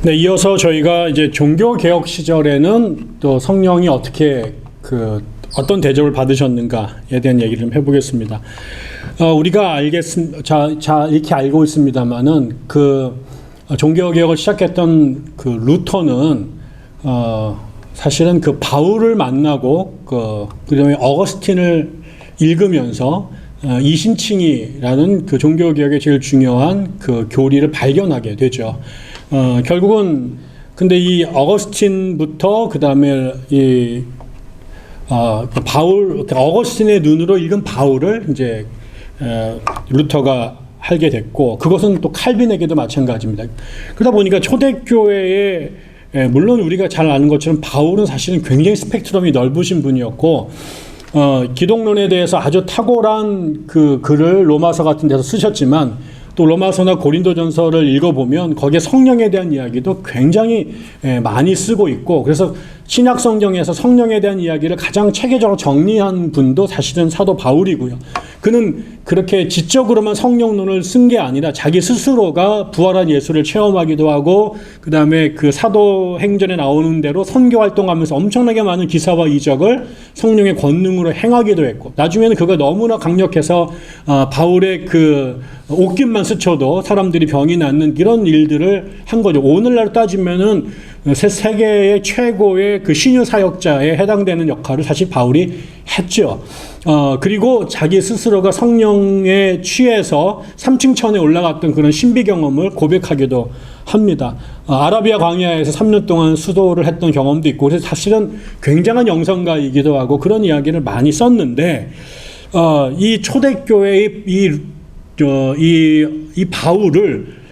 네, 이어서 저희가 이제 종교개혁 시절에는 또 성령이 어떻게 어떤 대접을 받으셨는가에 대한 얘기를 좀 해보겠습니다. 우리가 이렇게 알고 있습니다만은 종교개혁을 시작했던 루터는 사실은 바울을 만나고 그다음에 어거스틴을 읽으면서 이신칭이라는 종교개혁의 제일 중요한 교리를 발견하게 되죠. 결국은 근데 이 어거스틴부터 그다음에 어거스틴의 눈으로 읽은 바울을 이제 루터가 하게 됐고, 그것은 또 칼빈에게도 마찬가지입니다. 그러다 보니까 초대교회에 물론 우리가 잘 아는 것처럼 바울은 사실은 굉장히 스펙트럼이 넓으신 분이었고, 기독론에 대해서 아주 탁월한 글을 로마서 같은 데서 쓰셨지만, 또 로마서나 고린도전서를 읽어보면 거기에 성령에 대한 이야기도 굉장히 많이 쓰고 있고, 그래서 신약 성경에서 성령에 대한 이야기를 가장 체계적으로 정리한 분도 사실은 사도 바울이고요. 그는 그렇게 지적으로만 성령론을 쓴 게 아니라 자기 스스로가 부활한 예수를 체험하기도 하고, 그 다음에 사도행전에 나오는 대로 선교 활동하면서 엄청나게 많은 기사와 이적을 성령의 권능으로 행하기도 했고, 나중에는 그가 너무나 강력해서 바울의 옷깃만 스쳐도 사람들이 병이 낫는 이런 일들을 한 거죠. 오늘날 따지면은 세계의 최고의 신유 사역자에 해당되는 역할을 사실 바울이 했죠. 그리고 자기 스스로가 성령에 취해서 3층 천에 올라갔던 그런 신비 경험을 고백하기도 합니다. 아라비아 광야에서 3년 동안 수도를 했던 경험도 있고, 그래서 사실은 굉장한 영성가이기도 하고 그런 이야기를 많이 썼는데, 이 초대교회의 이 바울을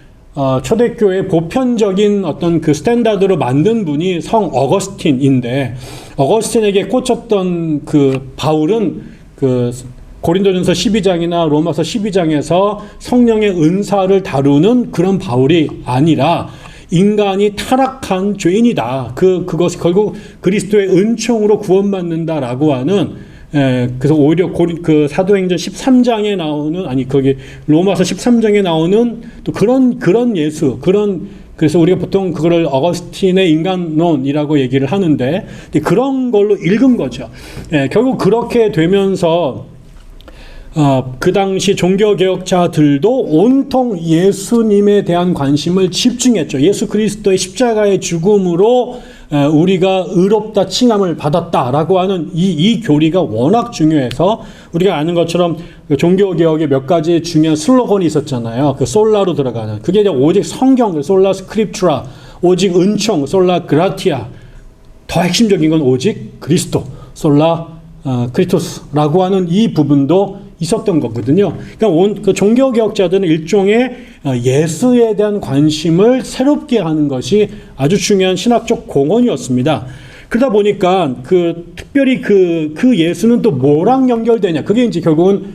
초대교회의 보편적인 어떤 스탠다드로 만든 분이 성 어거스틴인데, 어거스틴에게 꽂혔던 바울은 고린도전서 12장이나 로마서 12장에서 성령의 은사를 다루는 그런 바울이 아니라 인간이 타락한 죄인이다. 그것이 결국 그리스도의 은총으로 구원받는다라고 하는, 그래서 오히려 사도행전 13장에 나오는, 거기 로마서 13장에 나오는 또 그런 예수, 그래서 우리가 보통 그거를 어거스틴의 인간론이라고 얘기를 하는데, 그런 걸로 읽은 거죠. 결국 그렇게 되면서 그 당시 종교개혁자들도 온통 예수님에 대한 관심을 집중했죠. 예수 그리스도의 십자가의 죽음으로 우리가 의롭다 칭함을 받았다라고 하는 이 교리가 워낙 중요해서, 우리가 아는 것처럼 종교개혁에 몇 가지 중요한 슬로건이 있었잖아요. 솔라로 들어가는, 그게 오직 성경, 솔라 스크립투라, 오직 은총, 솔라 그라티아, 더 핵심적인 건 오직 그리스도, 솔라 크리토스라고 하는 이 부분도 있었던 거거든요. 그러니까 종교개혁자들은 일종의 예수에 대한 관심을 새롭게 하는 것이 아주 중요한 신학적 공헌이었습니다. 그러다 보니까 특별히 예수는 또 뭐랑 연결되냐? 그게 이제 결국은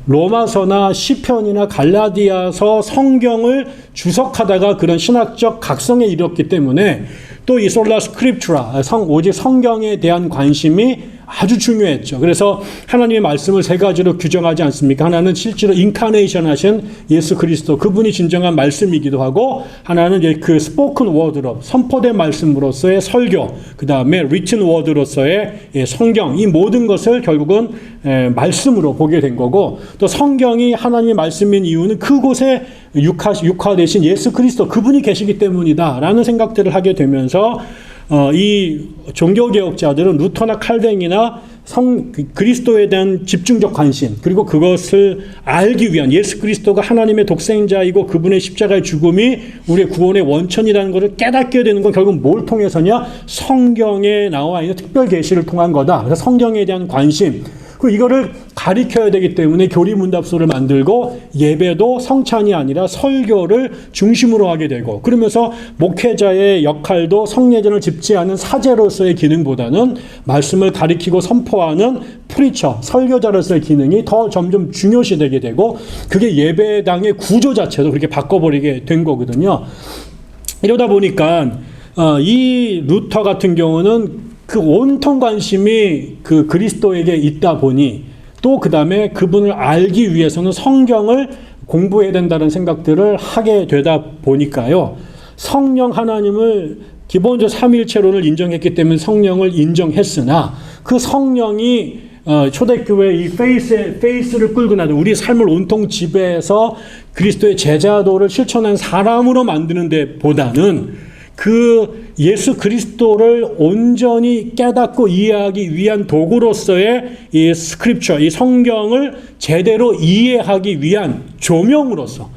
로마서나 시편이나 갈라디아서 성경을 주석하다가 그런 신학적 각성에 이르렀기 때문에, 또 이 솔라 스크립투라, 오직 성경에 대한 관심이 아주 중요했죠. 그래서 하나님의 말씀을 세 가지로 규정하지 않습니까? 하나는 실제로 인카네이션 하신 예수 그리스도, 그분이 진정한 말씀이기도 하고, 하나는 이제 스포큰 워드로, 선포된 말씀으로서의 설교, 그 다음에 written word로서의 성경, 이 모든 것을 결국은 말씀으로 보게 된 거고, 또 성경이 하나님의 말씀인 이유는 그곳에 육화되신 예수 그리스도, 그분이 계시기 때문이다 라는 생각들을 하게 되면서, 이 종교개혁자들은 루터나 칼뱅이나 그리스도에 대한 집중적 관심, 그리고 그것을 알기 위한, 예수 그리스도가 하나님의 독생자이고 그분의 십자가의 죽음이 우리의 구원의 원천이라는 것을 깨닫게 되는 건 결국 뭘 통해서냐? 성경에 나와 있는 특별 계시를 통한 거다. 그래서 성경에 대한 관심, 이거를 가리켜야 되기 때문에 교리문답서를 만들고, 예배도 성찬이 아니라 설교를 중심으로 하게 되고, 그러면서 목회자의 역할도 성례전을 집지하는 사제로서의 기능보다는 말씀을 가리키고 선포하는 프리처, 설교자로서의 기능이 더 점점 중요시되게 되고, 그게 예배당의 구조 자체도 그렇게 바꿔버리게 된 거거든요. 이러다 보니까 이 루터 같은 경우는 온통 관심이 그리스도에게 있다 보니, 또 그 다음에 그분을 알기 위해서는 성경을 공부해야 된다는 생각들을 하게 되다 보니까요, 성령 하나님을 기본적 삼위일체론을 인정했기 때문에 성령을 인정했으나 그 성령이 초대교회 이 페이스를 끌고 나는 우리 삶을 온통 지배해서 그리스도의 제자도를 실천한 사람으로 만드는 데 보다는 그 예수 그리스도를 온전히 깨닫고 이해하기 위한 도구로서의 이 스크립처, 이 성경을 제대로 이해하기 위한 조명으로서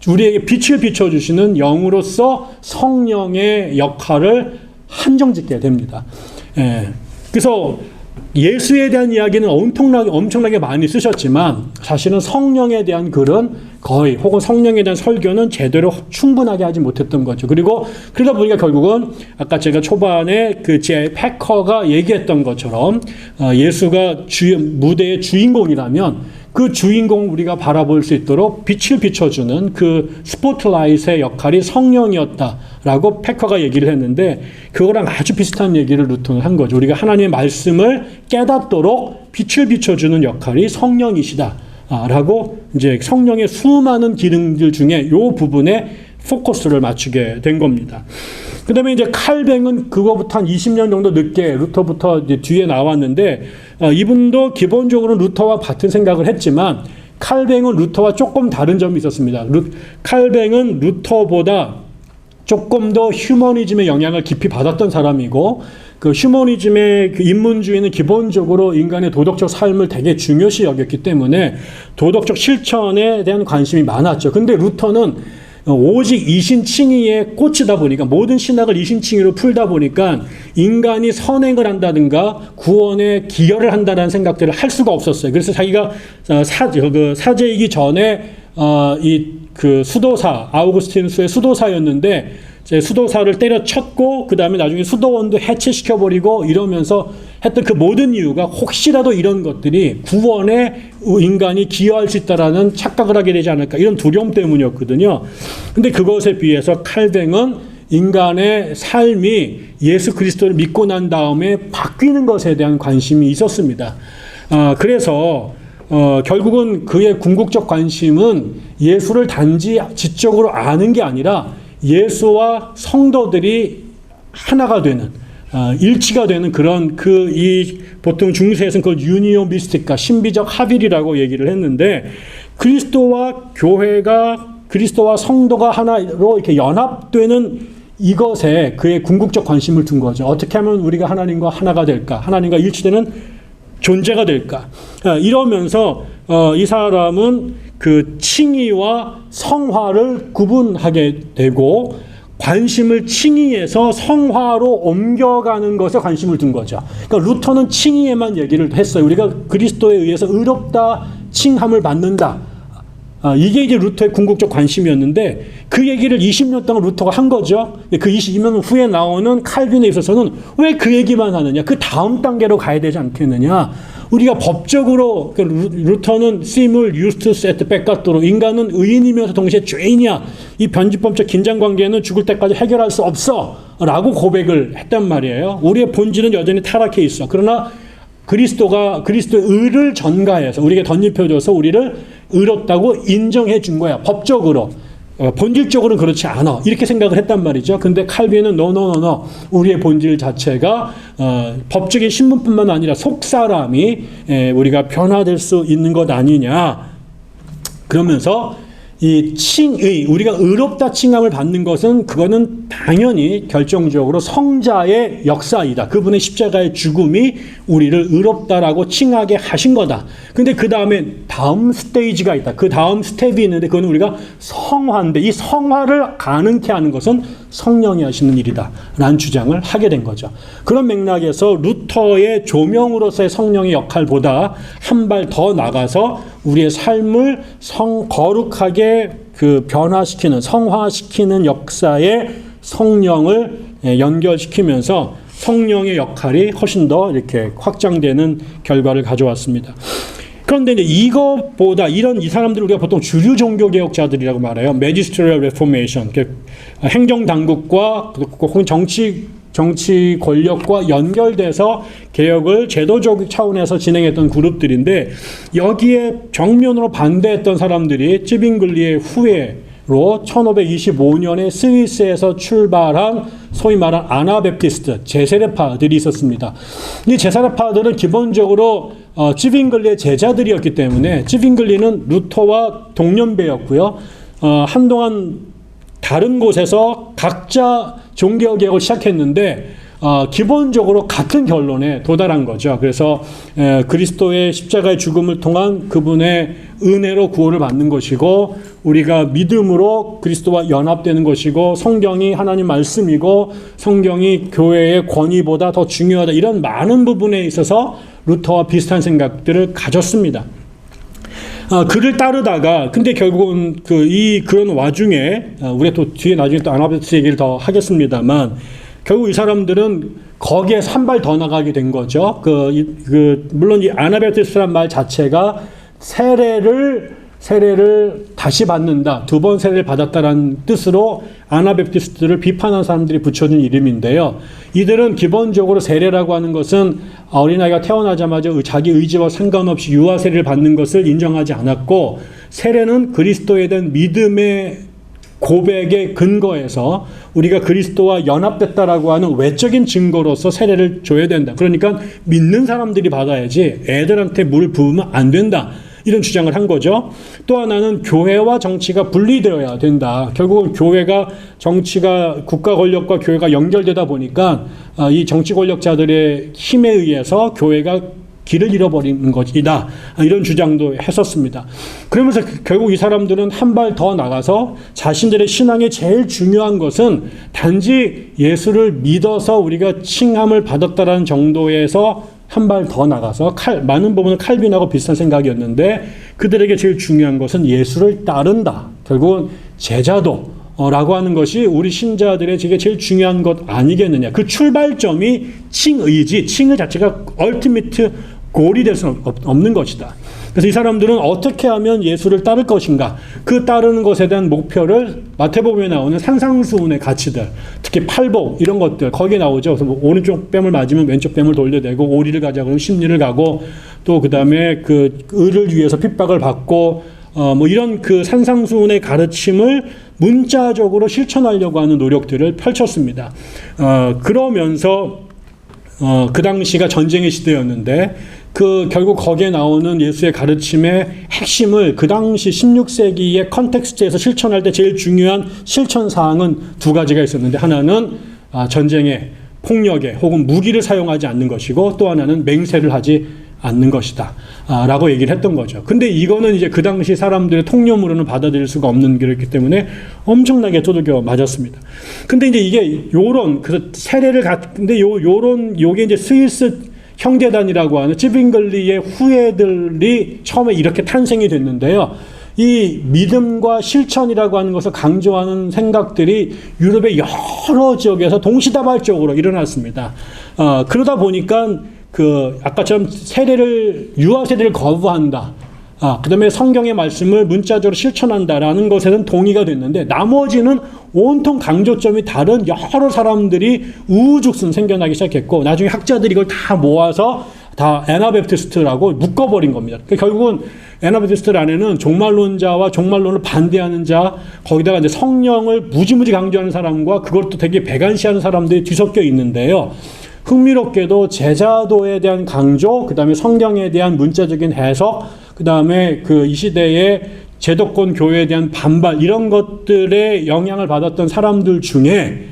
우리에게 빛을 비춰주시는 영으로서 성령의 역할을 한정짓게 됩니다. 그래서 예수에 대한 이야기는 엄청나게 많이 쓰셨지만 사실은 성령에 대한 글은 거의 혹은 성령에 대한 설교는 제대로 충분하게 하지 못했던 거죠. 그리고 그러다 보니까 결국은 아까 제가 초반에 그 제 패커가 얘기했던 것처럼 예수가 무대의 주인공이라면 그 주인공 우리가 바라볼 수 있도록 빛을 비춰주는 그 스포트라이트의 역할이 성령이었다라고 패커가 얘기를 했는데 그거랑 아주 비슷한 얘기를 루터는 한 거죠. 우리가 하나님의 말씀을 깨닫도록 빛을 비춰주는 역할이 성령이시다. 라고 이제 성령의 수많은 기능들 중에 이 부분에 포커스를 맞추게 된 겁니다. 그 다음에 이제 칼뱅은 그거부터 한 20년 정도 늦게 루터부터 이제 뒤에 나왔는데 이분도 기본적으로 루터와 같은 생각을 했지만 칼뱅은 루터와 조금 다른 점이 있었습니다. 칼뱅은 루터보다 조금 더 휴머니즘의 영향을 깊이 받았던 사람이고 그 휴머니즘의 그 인문주의는 기본적으로 인간의 도덕적 삶을 되게 중요시 여겼기 때문에 도덕적 실천에 대한 관심이 많았죠. 근데 루터는 오직 이신칭의에 꽂히다 보니까 모든 신학을 이신칭의로 풀다 보니까 인간이 선행을 한다든가 구원에 기여를 한다는 생각들을 할 수가 없었어요. 그래서 자기가 사제이기 전에 그 수도사 아우구스티누스의 수도사였는데 수도사를 때려쳤고 그 다음에 나중에 수도원도 해체시켜버리고 이러면서 했던 그 모든 이유가 혹시라도 이런 것들이 구원에 인간이 기여할 수 있다라는 착각을 하게 되지 않을까 이런 두려움 때문이었거든요. 근데 그것에 비해서 칼뱅은 인간의 삶이 예수 그리스도를 믿고 난 다음에 바뀌는 것에 대한 관심이 있었습니다. 그래서 결국은 그의 궁극적 관심은 예수를 단지 지적으로 아는 게 아니라 예수와 성도들이 하나가 되는 일치가 되는 그런 보통 중세에서는 그걸 유니오 미스티카 신비적 합일이라고 얘기를 했는데 그리스도와 교회가 그리스도와 성도가 하나로 이렇게 연합되는 이것에 그의 궁극적 관심을 둔 거죠. 어떻게 하면 우리가 하나님과 하나가 될까? 하나님과 일치되는 존재가 될까? 이러면서 이 사람은 그 칭의와 성화를 구분하게 되고 관심을 칭의에서 성화로 옮겨가는 것에 관심을 둔 거죠. 그러니까 루터는 칭의에만 얘기를 했어요. 우리가 그리스도에 의해서 의롭다 칭함을 받는다. 이게 이제 루터의 궁극적 관심이었는데 그 얘기를 20년 동안 루터가 한 거죠. 그 20년 후에 나오는 칼빈에 있어서는 왜 그 얘기만 하느냐. 그 다음 단계로 가야 되지 않겠느냐. 우리가 법적으로 루터는 simul justus et peccator 인간은 의인이면서 동시에 죄인이야. 이 변질법적 긴장관계는 죽을 때까지 해결할 수 없어 라고 고백을 했단 말이에요. 우리의 본질은 여전히 타락해 있어. 그러나 그리스도의 의를 전가해서 우리에게 덧입혀줘서 우리를 의롭다고 인정해 준 거야. 법적으로. 본질적으로는 그렇지 않아. 이렇게 생각을 했단 말이죠. 근데 칼빈은 no. 우리의 본질 자체가 법적인 신분뿐만 아니라 속사람이 우리가 변화될 수 있는 것 아니냐. 그러면서 이 칭의, 우리가 의롭다 칭함을 받는 것은 그거는 당연히 결정적으로 성자의 역사이다. 그분의 십자가의 죽음이 우리를 의롭다라고 칭하게 하신 거다. 근데 그 다음 스테이지가 있다. 그 다음 스텝이 있는데 그건 우리가 성화인데 이 성화를 가능케 하는 것은 성령이 하시는 일이다. 라는 주장을 하게 된 거죠. 그런 맥락에서 루터의 조명으로서의 성령의 역할보다 한 발 더 나가서 우리의 삶을 거룩하게 변화시키는 성화시키는 역사에 성령을 연결시키면서 성령의 역할이 훨씬 더 이렇게 확장되는 결과를 가져왔습니다. 그런데 이제 이것보다 이 사람들을 우리가 보통 주류 종교 개혁자들이라고 말해요. Magisterial Reformation, 행정 당국과 혹은 정치 권력과 연결돼서 개혁을 제도적 차원에서 진행했던 그룹들인데 여기에 정면으로 반대했던 사람들이 찌빙글리의 후예로 1525년에 스위스에서 출발한 소위 말한 아나베프티스트 제세례파들이 있었습니다. 이 제세례파들은 기본적으로 찌빙글리의 제자들이었기 때문에 찌빙글리는 루터와 동년배였고요. 한동안 다른 곳에서 각자 종교개혁을 시작했는데 기본적으로 같은 결론에 도달한 거죠. 그래서 그리스도의 십자가의 죽음을 통한 그분의 은혜로 구원을 받는 것이고, 우리가 믿음으로 그리스도와 연합되는 것이고, 성경이 하나님 말씀이고 성경이 교회의 권위보다 더 중요하다, 이런 많은 부분에 있어서 루터와 비슷한 생각들을 가졌습니다. 그를 따르다가, 근데 결국은 그런 와중에 우리가 또 뒤에 나중에 또 아나베프티스트 얘기를 더 하겠습니다만, 결국 이 사람들은 거기에서 한 발 더 나가게 된 거죠. 물론 이 아나베프티스트란 말 자체가 세례를 다시 받는다, 두 번 세례를 받았다라는 뜻으로 아나베프티스트를 비판한 사람들이 붙여준 이름인데요. 이들은 기본적으로 세례라고 하는 것은 어린아이가 태어나자마자 자기 의지와 상관없이 유아 세례를 받는 것을 인정하지 않았고, 세례는 그리스도에 대한 믿음의 고백의 근거에서 우리가 그리스도와 연합됐다라고 하는 외적인 증거로서 세례를 줘야 된다. 그러니까 믿는 사람들이 받아야지 애들한테 물 부으면 안 된다, 이런 주장을 한 거죠. 또 하나는 교회와 정치가 분리되어야 된다. 결국은 정치가 국가 권력과 교회가 연결되다 보니까 이 정치 권력자들의 힘에 의해서 교회가 길을 잃어버리는 것이다, 이런 주장도 했었습니다. 그러면서 결국 이 사람들은 한 발 더 나가서 자신들의 신앙의 제일 중요한 것은 단지 예수를 믿어서 우리가 칭함을 받았다라는 정도에서 한 발 더 나가서 많은 부분은 칼빈하고 비슷한 생각이었는데, 그들에게 제일 중요한 것은 예수를 따른다, 결국은 제자도 라고 하는 것이 우리 신자들의 제일 중요한 것 아니겠느냐. 그 출발점이 칭의지, 칭의 자체가 얼티미트 골이 될 수는 없는 것이다. 그래서 이 사람들은 어떻게 하면 예수를 따를 것인가, 그 따르는 것에 대한 목표를 마태복음에 나오는 산상수훈의 가치들, 특히 팔복 이런 것들 거기에 나오죠. 그래서 뭐 오른쪽 뺨을 맞으면 왼쪽 뺨을 돌려대고, 오리를 가자 그러면 십리를 가고, 또 그다음에 의를 위해서 핍박을 받고, 뭐 이런 산상수훈의 가르침을 문자적으로 실천하려고 하는 노력들을 펼쳤습니다. 그러면서 그 당시가 전쟁의 시대였는데, 결국 거기에 나오는 예수의 가르침의 핵심을 그 당시 16세기의 컨텍스트에서 실천할 때 제일 중요한 실천 사항은 두 가지가 있었는데, 하나는 전쟁에, 폭력에 혹은 무기를 사용하지 않는 것이고, 또 하나는 맹세를 하지 않는 것이다 라고 얘기를 했던 거죠. 근데 이거는 이제 그 당시 사람들의 통념으로는 받아들일 수가 없는 길이었기 때문에 엄청나게 두들겨 맞았습니다. 근데 이제 이게 그래서 세례를 근데 요게 이제 스위스 형제단이라고 하는 찌빙글리의 후예들이 처음에 이렇게 탄생이 됐는데요. 이 믿음과 실천이라고 하는 것을 강조하는 생각들이 유럽의 여러 지역에서 동시다발적으로 일어났습니다. 그러다 보니까 아까처럼 유아 세례를 거부한다, 그 다음에 성경의 말씀을 문자적으로 실천한다라는 것에는 동의가 됐는데, 나머지는 온통 강조점이 다른 여러 사람들이 우후죽순 생겨나기 시작했고, 나중에 학자들이 이걸 다 모아서 다 애나베프티스트라고 묶어버린 겁니다. 그러니까 결국은 애나베프티스트 안에는 종말론자와 종말론을 반대하는 자, 거기다가 이제 성령을 무지무지 강조하는 사람과 그걸 또 되게 배관시하는 사람들이 뒤섞여 있는데요. 흥미롭게도 제자도에 대한 강조, 그 다음에 성경에 대한 문자적인 해석, 그 다음에 이 시대의 제도권 교회에 대한 반발, 이런 것들에 영향을 받았던 사람들 중에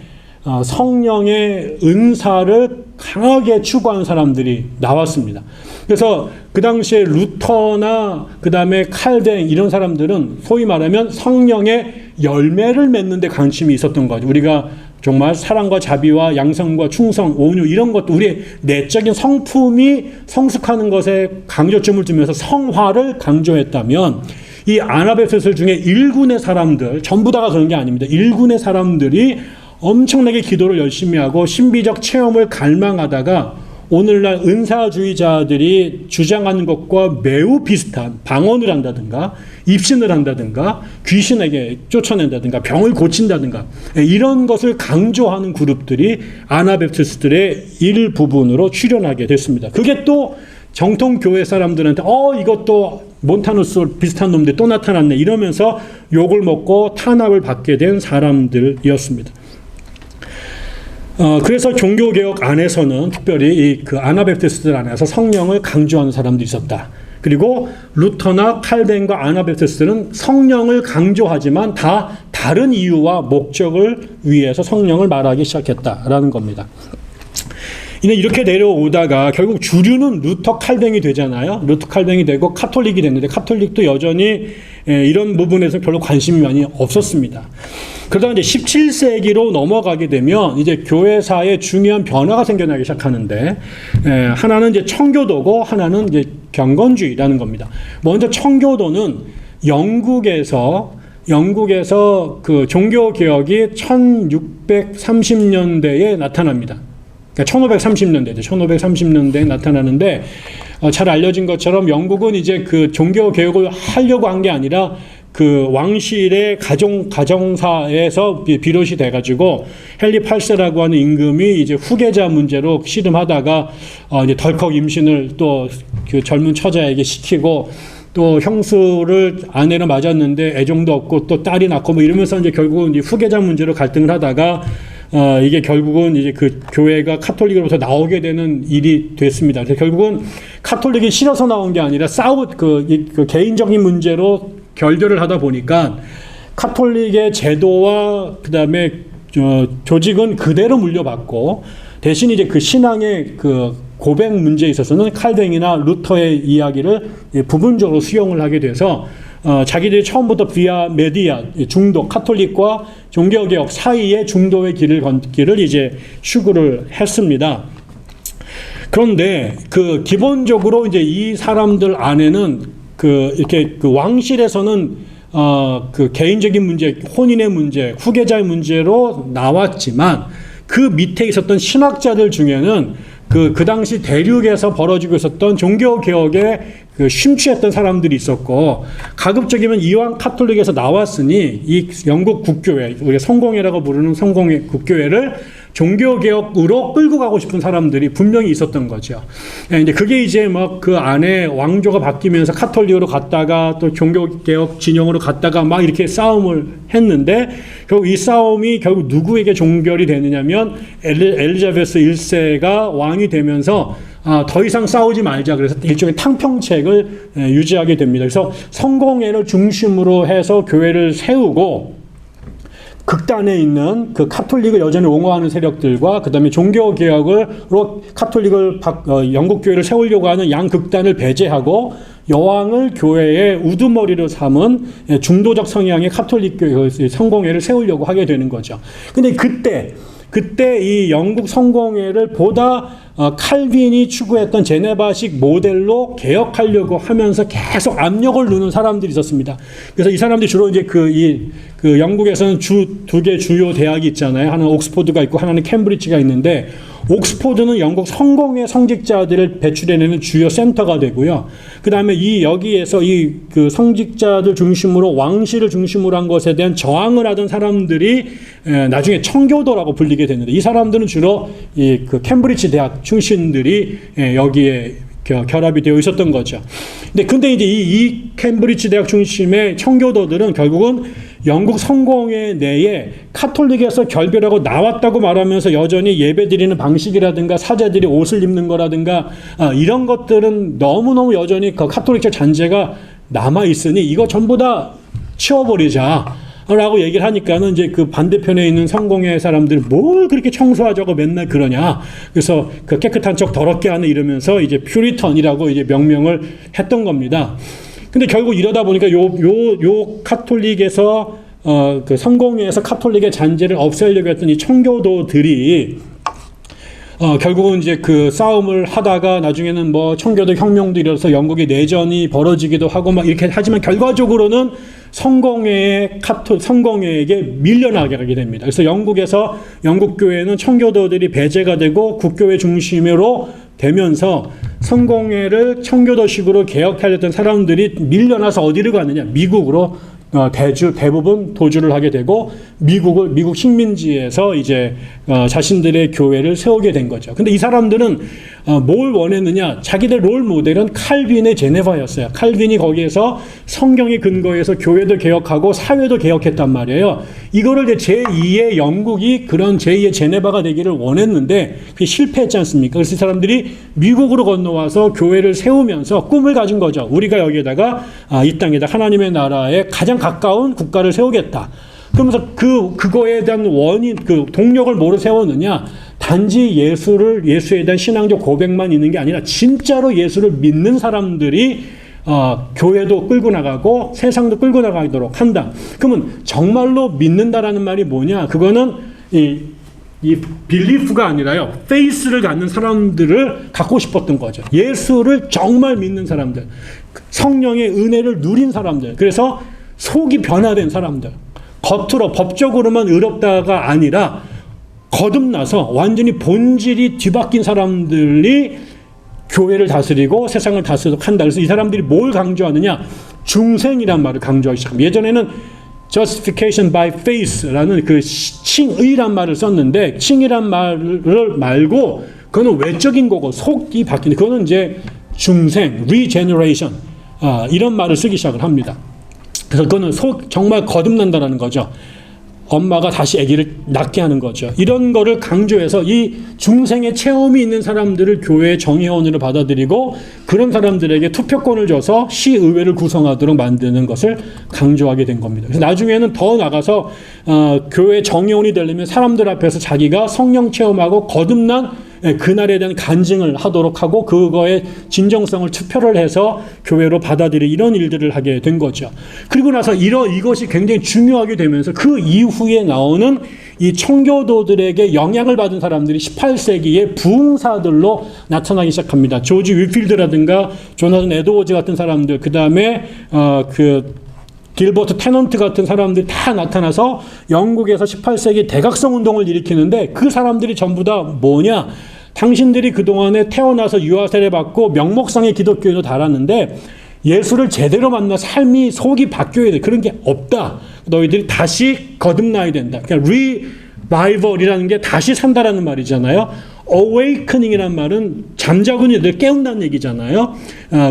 성령의 은사를 강하게 추구하는 사람들이 나왔습니다. 그래서 그 당시에 루터나 그 다음에 칼뱅 이런 사람들은 소위 말하면 성령의 열매를 맺는 데 관심이 있었던 거죠. 우리가 정말 사랑과 자비와 양성과 충성, 온유 이런 것도 우리의 내적인 성품이 성숙하는 것에 강조점을 두면서 성화를 강조했다면, 이 아나베프티스트 중에 일군의 사람들, 전부 다가 그런 게 아닙니다. 일군의 사람들이 엄청나게 기도를 열심히 하고 신비적 체험을 갈망하다가 오늘날 은사주의자들이 주장하는 것과 매우 비슷한 방언을 한다든가 입신을 한다든가 귀신에게 쫓아낸다든가 병을 고친다든가 이런 것을 강조하는 그룹들이 아나베프티스트의 일부분으로 출현하게 됐습니다. 그게 또 정통 교회 사람들한테 이것도 몬타누스 비슷한 놈들 또 나타났네 이러면서 욕을 먹고 탄압을 받게 된 사람들이었습니다. 그래서 종교개혁 안에서는 특별히 그 아나베프티스트들 안에서 성령을 강조하는 사람들이 있었다. 그리고 루터나 칼뱅과 아나베프티스트는 성령을 강조하지만 다 다른 이유와 목적을 위해서 성령을 말하기 시작했다라는 겁니다. 이렇게 내려오다가 결국 주류는 루터 칼뱅이 되잖아요. 루터 칼뱅이 되고 카톨릭이 됐는데 카톨릭도 여전히 이런 부분에서 별로 관심이 많이 없었습니다. 그러다가 이제 17세기로 넘어가게 되면 이제 교회사에 중요한 변화가 생겨나기 시작하는데 하나는 이제 청교도고 하나는 이제 경건주의라는 겁니다. 먼저 청교도는 영국에서 그 종교 개혁이 1630년대에 나타납니다. 1530년대에 나타나는데 잘 알려진 것처럼 영국은 이제 그 종교 개혁을 하려고 한 게 아니라 그 왕실의 가정사에서 비롯이 돼가지고 헨리 8세라고 하는 임금이 이제 후계자 문제로 씨름하다가 이제 덜컥 임신을 또 그 젊은 처자에게 시키고 또 형수를 아내로 맞았는데 애정도 없고 또 딸이 낳고 뭐 이러면서 이제 결국은 이제 후계자 문제로 갈등을 하다가 이게 결국은 이제 그 교회가 카톨릭으로부터 나오게 되는 일이 됐습니다. 그래서 결국은 카톨릭이 싫어서 나온 게 아니라 그 개인적인 문제로 결별을 하다 보니까 카톨릭의 제도와 그다음에 조직은 그대로 물려받고 대신 이제 그 신앙의 그 고백 문제에 있어서는 칼뱅이나 루터의 이야기를 부분적으로 수용을 하게 돼서 자기들이 처음부터 비아 메디아 중도 카톨릭과 종교개혁 사이에 중도의 길을 걷기를 이제 추구를 했습니다. 그런데 그 기본적으로 이제 이 사람들 안에는 이렇게 그 왕실에서는 그 개인적인 문제, 혼인의 문제, 후계자의 문제로 나왔지만 그 밑에 있었던 신학자들 중에는 그 당시 대륙에서 벌어지고 있었던 종교개혁에 그 심취했던 사람들이 있었고, 가급적이면 이왕 카톨릭에서 나왔으니 이 영국 국교회, 우리가 성공회라고 부르는 성공회 국교회를 종교개혁으로 끌고 가고 싶은 사람들이 분명히 있었던 거죠. 근데 그게 이제 막 그 안에 왕조가 바뀌면서 카톨릭으로 갔다가 또 종교개혁 진영으로 갔다가 막 이렇게 싸움을 했는데, 결국 이 싸움이 결국 누구에게 종결이 되느냐면 엘리자베스 1세가 왕이 되면서 더 이상 싸우지 말자. 그래서 일종의 탕평책을 유지하게 됩니다. 그래서 성공회를 중심으로 해서 교회를 세우고, 극단에 있는 그 카톨릭을 여전히 옹호하는 세력들과 그다음에 종교개혁으로 카톨릭을 영국 교회를 세우려고 하는 양극단을 배제하고 여왕을 교회의 우두머리로 삼은 중도적 성향의 카톨릭 교회 성공회를 세우려고 하게 되는 거죠. 근데 그때 이 영국 성공회를 보다 칼빈이 추구했던 제네바식 모델로 개혁하려고 하면서 계속 압력을 넣는 사람들이 있었습니다. 그래서 이 사람들이 주로 이제 그 영국에서는 두 개 주요 대학이 있잖아요. 하나는 옥스포드가 있고 하나는 캠브리지가 있는데, 옥스포드는 영국 성공회 성직자들을 배출해내는 주요 센터가 되고요. 그 다음에 여기에서 그 성직자들 중심으로 왕실을 중심으로 한 것에 대한 저항을 하던 사람들이 나중에 청교도라고 불리게 됐는데, 이 사람들은 주로 그 캠브리지 대학 출신들이 여기에 결합이 되어 있었던 거죠. 근데 이제 이 캠브리지 대학 중심의 청교도들은 결국은 영국 성공회 내에 카톨릭에서 결별하고 나왔다고 말하면서 여전히 예배드리는 방식이라든가 사제들이 옷을 입는 거라든가 이런 것들은 너무너무 여전히 그 카톨릭적 잔재가 남아있으니 이거 전부 다 치워버리자 라고 얘기를 하니까는 이제 그 반대편에 있는 성공회 사람들 뭘 그렇게 청소하자고 맨날 그러냐. 그래서 그 깨끗한 척 더럽게 하는 이러면서 이제 퓨리턴이라고 이제 명명을 했던 겁니다. 근데 결국 이러다 보니까 요 카톨릭에서 그 성공회에서 카톨릭의 잔재를 없애려고 했던 이 청교도들이 결국은 이제 그 싸움을 하다가 나중에는 뭐 청교도 혁명도 일어나서 영국의 내전이 벌어지기도 하고 막 이렇게 하지만 결과적으로는 성공회에게 밀려나게 하게 됩니다. 그래서 영국에서 영국교회는 청교도들이 배제가 되고 국교회 중심으로 되면서 성공회를 청교도식으로 개혁하려던 사람들이 밀려나서 어디로 가느냐? 미국으로 대부분 도주를 하게 되고 미국 식민지에서 이제 자신들의 교회를 세우게 된 거죠. 근데 이 사람들은 뭘 원했느냐? 자기들 롤 모델은 칼빈의 제네바였어요. 칼빈이 거기에서 성경의 근거에서 교회도 개혁하고 사회도 개혁했단 말이에요. 이거를 이제 제2의 영국이 그런 제2의 제네바가 되기를 원했는데 그게 실패했지 않습니까? 그래서 이 사람들이 미국으로 건너와서 교회를 세우면서 꿈을 가진 거죠. 우리가 여기에다가 이 땅에다 하나님의 나라에 가장 가까운 국가를 세우겠다. 그러면서 그거에 대한 원인, 그 동력을 뭐로 세웠느냐? 단지 예수에 대한 신앙적 고백만 있는 게 아니라 진짜로 예수를 믿는 사람들이 교회도 끌고 나가고 세상도 끌고 나가도록 한다. 그러면 정말로 믿는다라는 말이 뭐냐? 그거는 이 빌리프가 아니라요, 페이스를 갖는 사람들을 갖고 싶었던 거죠. 예수를 정말 믿는 사람들, 성령의 은혜를 누린 사람들, 그래서 속이 변화된 사람들, 겉으로 법적으로만 의롭다가 아니라 거듭나서 완전히 본질이 뒤바뀐 사람들이 교회를 다스리고 세상을 다스리도록 한다. 그래서 이 사람들이 뭘 강조하느냐? 중생이란 말을 강조하기 시작합니다. 예전에는 justification by faith라는 그 칭의란 말을 썼는데, 칭이란 말을 말고 그거는 외적인 거고 속이 바뀌는, 그거는 이제 중생, regeneration, 이런 말을 쓰기 시작을 합니다. 그래서 그거는 정말 거듭난다라는 거죠. 엄마가 다시 아기를 낳게 하는 거죠. 이런 거를 강조해서 이 중생의 체험이 있는 사람들을 교회의 정회원으로 받아들이고 그런 사람들에게 투표권을 줘서 시의회를 구성하도록 만드는 것을 강조하게 된 겁니다. 그래서 나중에는 더 나가서 교회 정회원이 되려면 사람들 앞에서 자기가 성령 체험하고 거듭난 그날에 대한 간증을 하도록 하고 그거의 진정성을 투표를 해서 교회로 받아들이 이런 일들을 하게 된 거죠. 그리고 나서 이것이 굉장히 중요하게 되면서 그 이후에 나오는 이 청교도들에게 영향을 받은 사람들이 18세기의 부흥사들로 나타나기 시작합니다. 조지 위필드라든가 조나단 에드워즈 같은 사람들, 그 다음에 길버트 테넌트 같은 사람들이 다 나타나서 영국에서 18세기 대각성 운동을 일으키는데 그 사람들이 전부 다 뭐냐? 당신들이 그동안에 태어나서 유아세례 받고 명목상의 기독교인으로 달았는데 예수를 제대로 만나 삶이 속이 바뀌어야 돼. 그런 게 없다. 너희들이 다시 거듭나야 된다. 그러니까 리바이벌이라는 게 다시 산다라는 말이잖아요. awakening이라는 말은 잠자고 있는 이들 깨운다는 얘기잖아요.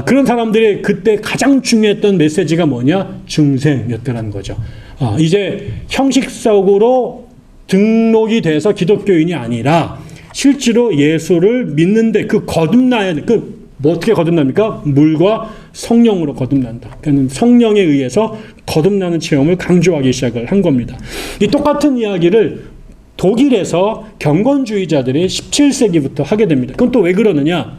그런 사람들이 그때 가장 중요했던 메시지가 뭐냐? 중생이었다는 거죠. 이제 형식적으로 등록이 돼서 기독교인이 아니라 실제로 예수를 믿는데 그 거듭나야 돼. 뭐 어떻게 거듭납니까? 물과 성령으로 거듭난다. 그러니까 성령에 의해서 거듭나는 체험을 강조하기 시작을 한 겁니다. 이 똑같은 이야기를 독일에서 경건주의자들이 17세기부터 하게 됩니다. 그건 또 왜 그러느냐?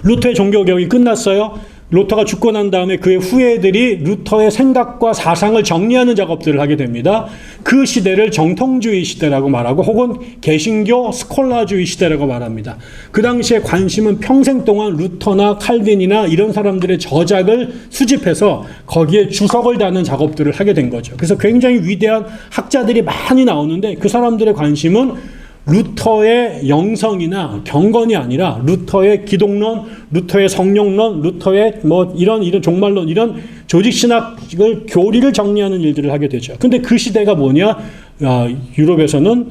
루터의 종교개혁이 끝났어요. 루터가 죽고 난 다음에 그의 후예들이 루터의 생각과 사상을 정리하는 작업들을 하게 됩니다. 그 시대를 정통주의 시대라고 말하고 혹은 개신교 스콜라주의 시대라고 말합니다. 그 당시에 관심은 평생 동안 루터나 칼빈이나 이런 사람들의 저작을 수집해서 거기에 주석을 다는 작업들을 하게 된 거죠. 그래서 굉장히 위대한 학자들이 많이 나오는데 그 사람들의 관심은 루터의 영성이나 경건이 아니라 루터의 기독론, 루터의 성령론, 루터의 이런 종말론, 이런 조직신학을 교리를 정리하는 일들을 하게 되죠. 근데 그 시대가 뭐냐? 유럽에서는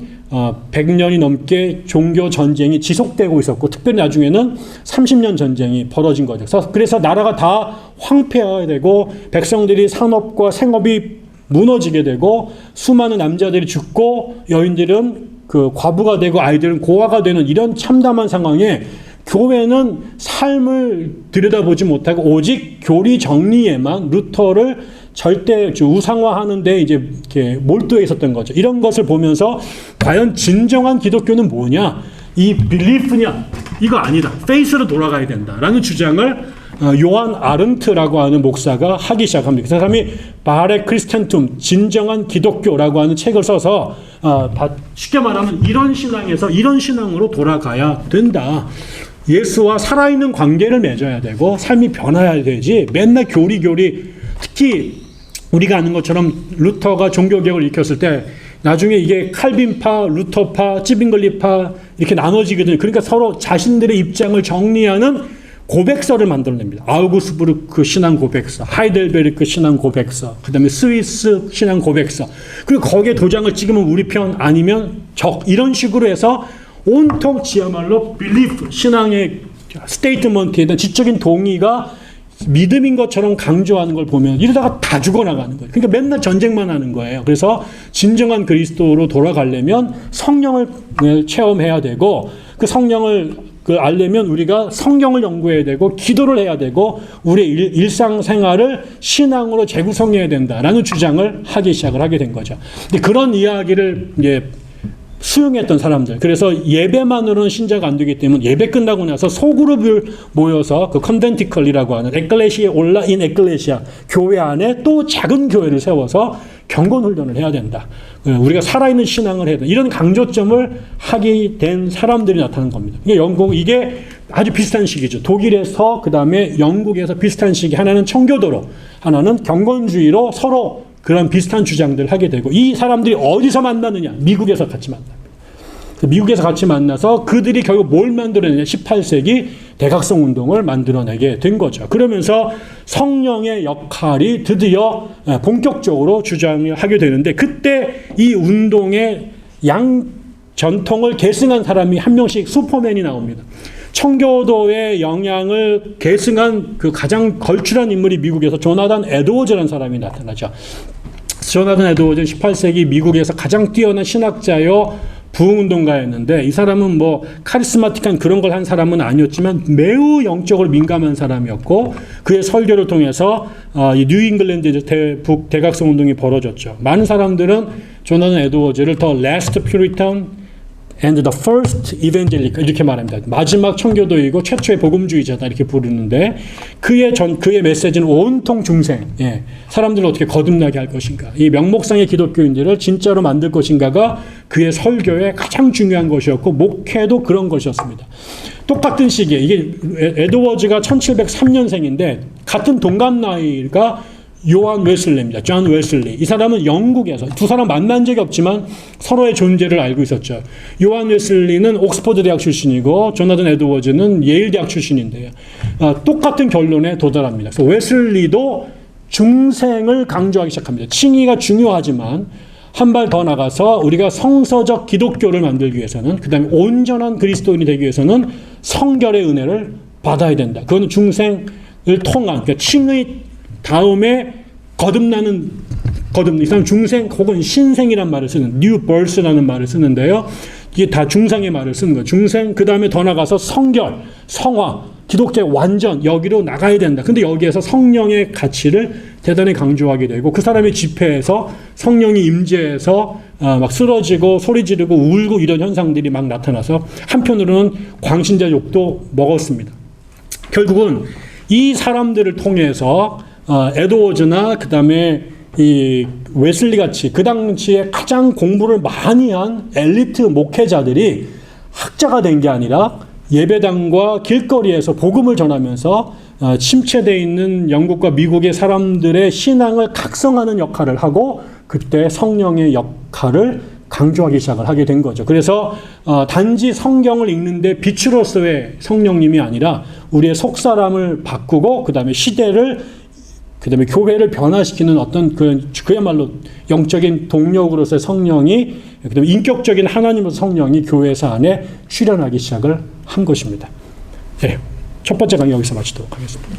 100년이 넘게 종교 전쟁이 지속되고 있었고 특별히 나중에는 30년 전쟁이 벌어진 거죠. 그래서 나라가 다 황폐해야 되고 백성들이 산업과 생업이 무너지게 되고 수많은 남자들이 죽고 여인들은 과부가 되고 아이들은 고아가 되는 이런 참담한 상황에 교회는 삶을 들여다보지 못하고 오직 교리 정리에만 루터를 절대 우상화하는 데 이제 이렇게 몰두해 있었던 거죠. 이런 것을 보면서 과연 진정한 기독교는 뭐냐? 이 빌리프냐? 이거 아니다. 페이스로 돌아가야 된다라는 주장을 요한 아른트라고 하는 목사가 하기 시작합니다. 그 사람이 바레 크리스텐툼, 진정한 기독교라고 하는 책을 써서 쉽게 말하면 이런 신앙에서 이런 신앙으로 돌아가야 된다. 예수와 살아있는 관계를 맺어야 되고 삶이 변화해야 되지 맨날 교리 특히 우리가 아는 것처럼 루터가 종교개혁을 일으켰을 때 나중에 이게 칼빈파, 루터파, 찌빙글리파 이렇게 나눠지거든요. 그러니까 서로 자신들의 입장을 정리하는 고백서를 만들어냅니다. 아우구스부르크 신앙 고백서, 하이델베르크 신앙 고백서, 그 다음에 스위스 신앙 고백서. 그리고 거기에 도장을 찍으면 우리 편 아니면 적. 이런 식으로 해서 온통 지야말로 빌리프, 신앙의 스테이트먼트에 대한 지적인 동의가 믿음인 것처럼 강조하는 걸 보면 이러다가 다 죽어나가는 거예요. 그러니까 맨날 전쟁만 하는 거예요. 그래서 진정한 그리스도로 돌아가려면 성령을 체험해야 되고 그 성령을 알려면 우리가 성경을 연구해야 되고 기도를 해야 되고 우리의 일상생활을 신앙으로 재구성해야 된다라는 주장을 시작을 하게 된 거죠. 근데 그런 이야기를 이제 수용했던 사람들. 그래서 예배만으로는 신자가 안 되기 때문에 예배 끝나고 나서 소그룹을 모여서 그 컨벤티컬이라고 하는 에클레시아 온라인 에클레시아 교회 안에 또 작은 교회를 세워서 경건 훈련을 해야 된다. 우리가 살아있는 신앙을 해야 된다. 이런 강조점을 하게 된 사람들이 나타난 겁니다. 이게 아주 비슷한 시기죠. 독일에서 그다음에 영국에서 비슷한 시기. 하나는 청교도로, 하나는 경건주의로 서로 그런 비슷한 주장들을 하게 되고 이 사람들이 어디서 만나느냐? 미국에서 같이 만납니다. 미국에서 같이 만나서 그들이 결국 뭘 만들어내냐? 18세기 대각성 운동을 만들어내게 된 거죠. 그러면서 성령의 역할이 드디어 본격적으로 주장을 하게 되는데 그때 이 운동의 양 전통을 계승한 사람이 한 명씩 슈퍼맨이 나옵니다. 청교도의 영향을 계승한 그 가장 걸출한 인물이 미국에서 조나단 에드워즈라는 사람이 나타나죠. 조나단 에드워즈는 18세기 미국에서 가장 뛰어난 신학자요 부흥운동가였는데 이 사람은 뭐 카리스마틱한 그런 걸 한 사람은 아니었지만 매우 영적으로 민감한 사람이었고 그의 설교를 통해서 이 뉴잉글랜드 대북 대각성 운동이 벌어졌죠. 많은 사람들은 조나단 에드워즈를 The Last Puritan and the first evangelical 이렇게 말합니다. 마지막 청교도이고 최초의 복음주의자다 이렇게 부르는데 그의 메시지는 온통 중생. 사람들을 어떻게 거듭나게 할 것인가. 이 명목상의 기독교인들을 진짜로 만들 것인가가 그의 설교의 가장 중요한 것이었고 목회도 그런 것이었습니다. 똑같은 시기에 이게 에드워즈가 1703년생인데 같은 동갑 나이가 요한 웨슬리입니다. 존 웨슬리. 이 사람은 영국에서 두 사람 만난 적이 없지만 서로의 존재를 알고 있었죠. 요한 웨슬리는 옥스퍼드 대학 출신이고 조나단 에드워즈는 예일 대학 출신인데요. 똑같은 결론에 도달합니다. 그래서 웨슬리도 중생을 강조하기 시작합니다. 칭의가 중요하지만 한 발 더 나가서 우리가 성서적 기독교를 만들기 위해서는 그다음에 온전한 그리스도인이 되기 위해서는 성결의 은혜를 받아야 된다. 그건 중생을 통한 그러니까 칭의 다음에 이 사람 중생 혹은 신생이란 말을 쓰는 new birth라는 말을 쓰는데요. 이게 다 중상의 말을 쓰는 거예요. 중생 그 다음에 더 나가서 성결, 성화, 기독교의 완전 여기로 나가야 된다. 근데 여기에서 성령의 가치를 대단히 강조하게 되고 그 사람의 집회에서 성령이 임재해서 막 쓰러지고 소리 지르고 울고 이런 현상들이 막 나타나서 한편으로는 광신자 욕도 먹었습니다. 결국은 이 사람들을 통해서 에드워즈나 그 다음에 이 웨슬리 같이 그 당시에 가장 공부를 많이 한 엘리트 목회자들이 학자가 된 게 아니라 예배당과 길거리에서 복음을 전하면서 침체되어 있는 영국과 미국의 사람들의 신앙을 각성하는 역할을 하고 그때 성령의 역할을 강조하기 시작을 하게 된 거죠. 그래서 단지 성경을 읽는데 빛으로서의 성령님이 아니라 우리의 속사람을 바꾸고 그 다음에 시대를 그 다음에 교회를 변화시키는 어떤 그야말로 영적인 동력으로서의 성령이 그 다음에 인격적인 하나님으로서 성령이 교회사 안에 출현하기 시작을 한 것입니다. 네, 첫 번째 강의 여기서 마치도록 하겠습니다.